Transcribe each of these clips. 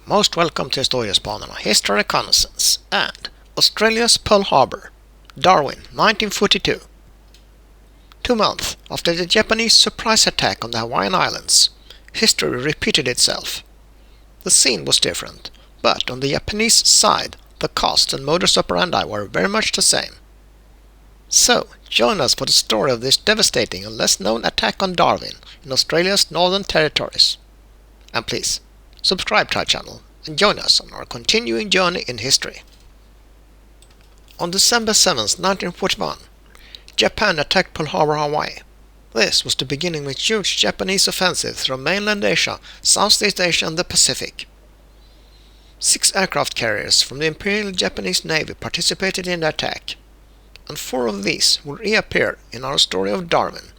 most welcome to Historiespanerna History Reconnaissance and Australia's Pearl Harbor, Darwin, 1942. 2 months after the Japanese surprise attack on the Hawaiian Islands, history repeated itself. The scene was different, but on the Japanese side, the cost and modus operandi were very much the same. So, join us for the story of this devastating and less known attack on Darwin in Australia's Northern Territories. And please, subscribe to our channel and join us on our continuing journey in history. On December 7, 1941, Japan attacked Pearl Harbor, Hawaii. This was the beginning of a huge Japanese offensive through mainland Asia, Southeast Asia and the Pacific. 6 aircraft carriers from the Imperial Japanese Navy participated in the attack, and 4 of these will reappear in our story of Darwin.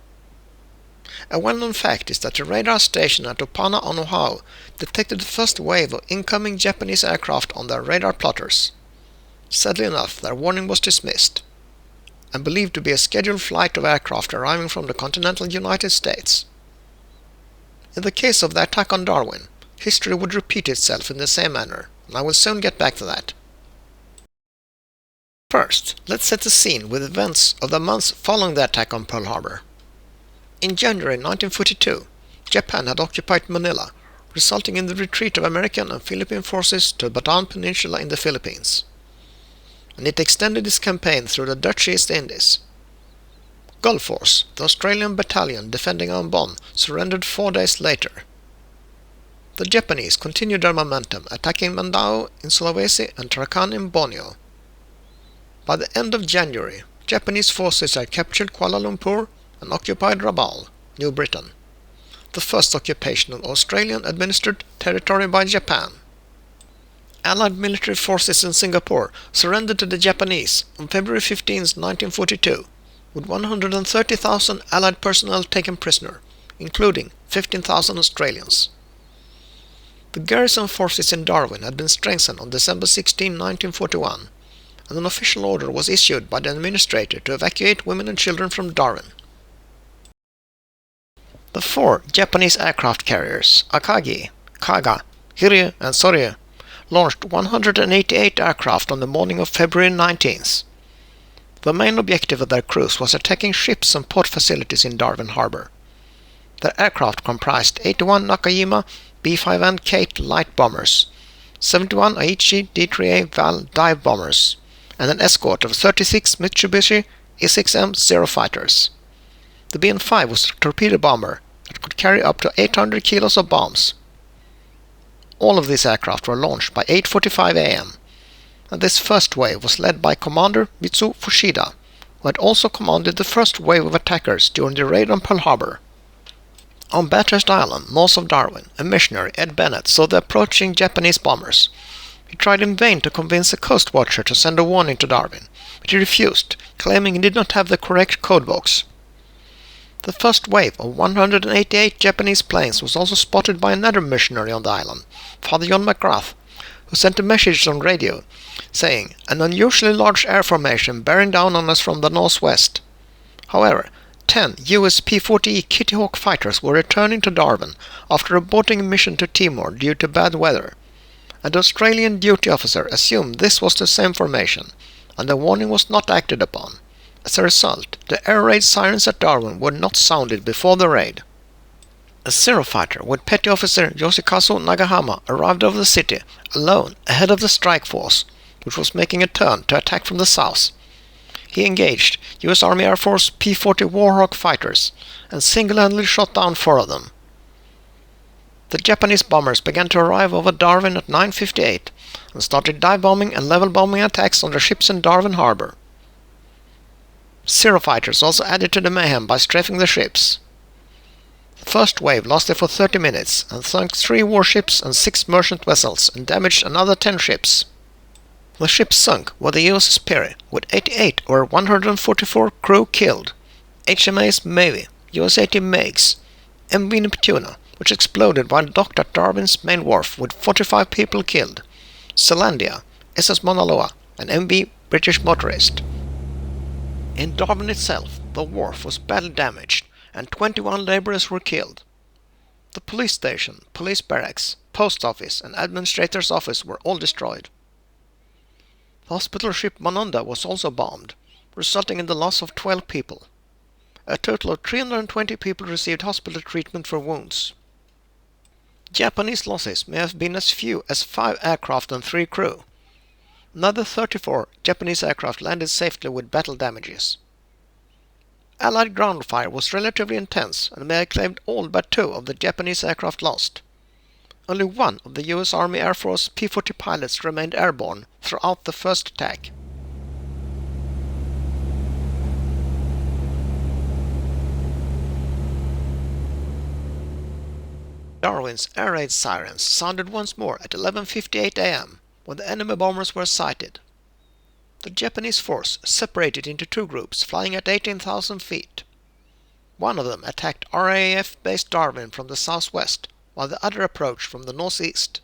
A well-known fact is that the radar station at Opana on Oahu detected the first wave of incoming Japanese aircraft on their radar plotters. Sadly enough, their warning was dismissed, and believed to be a scheduled flight of aircraft arriving from the continental United States. In the case of the attack on Darwin, history would repeat itself in the same manner, and I will soon get back to that. First, let's set the scene with events of the months following the attack on Pearl Harbor. In January 1942, Japan had occupied Manila, resulting in the retreat of American and Philippine forces to the Bataan Peninsula in the Philippines. And it extended its campaign through the Dutch East Indies. Gulf Force, the Australian battalion defending Ambon, surrendered 4 days later. The Japanese continued their momentum, attacking Mindanao in Sulawesi and Tarakan in Borneo. By the end of January, Japanese forces had captured Kuala Lumpur and occupied Rabaul, New Britain, the first occupation of Australian-administered territory by Japan. Allied military forces in Singapore surrendered to the Japanese on February 15, 1942, with 130,000 Allied personnel taken prisoner, including 15,000 Australians. The garrison forces in Darwin had been strengthened on December 16, 1941, and an official order was issued by the administrator to evacuate women and children from Darwin. The 4 Japanese aircraft carriers, Akagi, Kaga, Hiryu and Soryu, launched 188 aircraft on the morning of February 19th. The main objective of their cruise was attacking ships and port facilities in Darwin Harbor. The aircraft comprised 81 Nakajima B-5N Kate light bombers, 71 Aichi D-3A Val dive bombers, and an escort of 36 Mitsubishi E-6M Zero fighters. The BN-5 was a torpedo bomber that could carry up to 800 kilos of bombs. All of these aircraft were launched by 8:45 a.m., and this first wave was led by Commander Mitsu Fushida, who had also commanded the first wave of attackers during the raid on Pearl Harbor. On Bathurst Island, north of Darwin, a missionary, Ed Bennett, saw the approaching Japanese bombers. He tried in vain to convince a coast watcher to send a warning to Darwin, but he refused, claiming he did not have the correct codebox. The first wave of 188 Japanese planes was also spotted by another missionary on the island, Father John McGrath, who sent a message on radio, saying, "An unusually large air formation bearing down on us from the northwest." However, 10 US P-40E Kitty Hawk fighters were returning to Darwin after aborting a mission to Timor due to bad weather, and the Australian duty officer assumed this was the same formation, and the warning was not acted upon. As a result, the air raid sirens at Darwin were not sounded before the raid. A Zero fighter with Petty Officer Yoshikazu Nagahama arrived over the city, alone, ahead of the strike force, which was making a turn to attack from the south. He engaged US Army Air Force P-40 Warhawk fighters, and single-handedly shot down 4 of them. The Japanese bombers began to arrive over Darwin at 9:58, and started dive bombing and level bombing attacks on their ships in Darwin Harbor. Zero fighters also added to the mayhem by strafing the ships. The first wave lasted for 30 minutes and sunk 3 warships and 6 merchant vessels and damaged another 10 ships. The ships sunk were the USS Perry, with 88 or 144 crew killed, HMAS Mavie, US-80 Meigs, MV Neptuna, which exploded while docked at Darwin's main wharf with 45 people killed, Zealandia, SS Mauna Loa, and MV British Motorist. In Darwin itself, the wharf was badly damaged, and 21 laborers were killed. The police station, police barracks, post office and administrator's office were all destroyed. The hospital ship Mononda was also bombed, resulting in the loss of 12 people. A total of 320 people received hospital treatment for wounds. Japanese losses may have been as few as 5 aircraft and 3 crew. Another 34 Japanese aircraft landed safely with battle damages. Allied ground fire was relatively intense and may have claimed all but 2 of the Japanese aircraft lost. Only 1 of the US Army Air Force P-40 pilots remained airborne throughout the first attack. Darwin's air raid sirens sounded once more at 11:58 a.m. when the enemy bombers were sighted. The Japanese force separated into 2 groups flying at 18,000 feet. One of them attacked RAF base Darwin from the southwest, while the other approached from the northeast.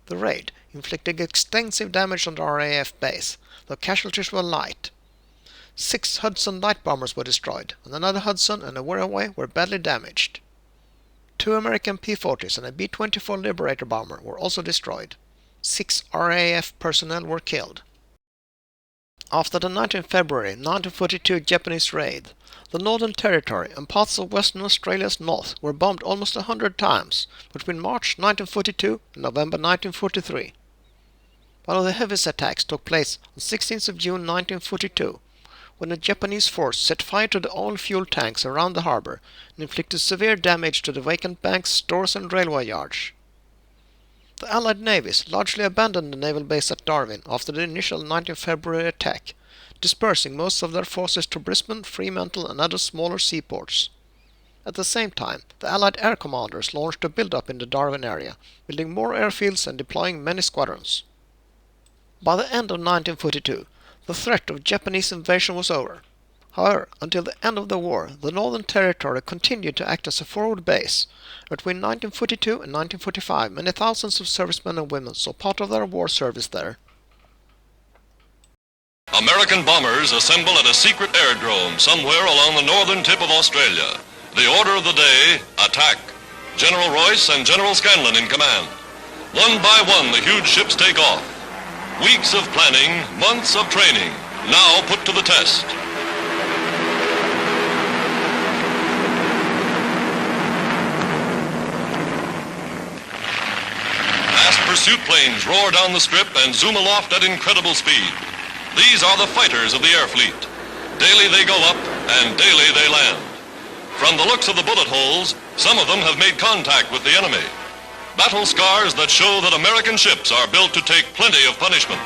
The raid inflicted extensive damage on the RAF base, though casualties were light. 6 Hudson light bombers were destroyed, and another Hudson and a Wirraway were badly damaged. 2 American P-40s and a B-24 Liberator bomber were also destroyed. 6 RAF personnel were killed. After the 19 February 1942 Japanese raid, the Northern Territory and parts of Western Australia's north were bombed almost 100 times between March 1942 and November 1943. One of the heaviest attacks took place on 16th of June 1942, when the Japanese force set fire to the oil fuel tanks around the harbour and inflicted severe damage to the vacant banks, stores and railway yards. The Allied navies largely abandoned the naval base at Darwin after the initial 19 February attack, dispersing most of their forces to Brisbane, Fremantle and other smaller seaports. At the same time, the Allied air commanders launched a build-up in the Darwin area, building more airfields and deploying many squadrons. By the end of 1942, the threat of Japanese invasion was over. However, until the end of the war, the Northern Territory continued to act as a forward base. Between 1942 and 1945, many thousands of servicemen and women saw part of their war service there. American bombers assemble at a secret aerodrome somewhere along the northern tip of Australia. The order of the day, attack. General Royce and General Scanlon in command. One by one, the huge ships take off. Weeks of planning, months of training, now put to the test. Fast pursuit planes roar down the strip and zoom aloft at incredible speed. These are the fighters of the air fleet. Daily they go up and daily they land. From the looks of the bullet holes, some of them have made contact with the enemy. Battle scars that show that American ships are built to take plenty of punishment.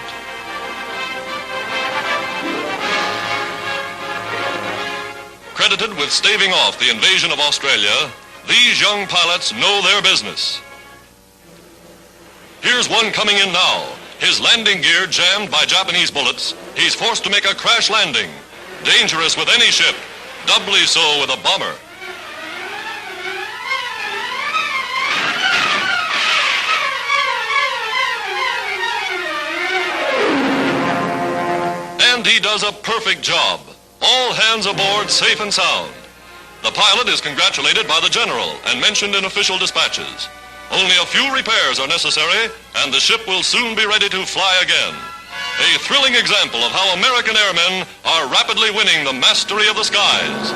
Credited with staving off the invasion of Australia, these young pilots know their business. Here's one coming in now. His landing gear jammed by Japanese bullets. He's forced to make a crash landing. Dangerous with any ship, doubly so with a bomber. And he does a perfect job. All hands aboard safe and sound. The pilot is congratulated by the general and mentioned in official dispatches. Only a few repairs are necessary and the ship will soon be ready to fly again. A thrilling example of how American airmen are rapidly winning the mastery of the skies.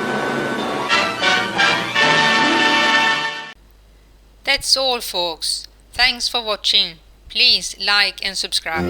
That's all, folks. Thanks for watching. Please like and subscribe.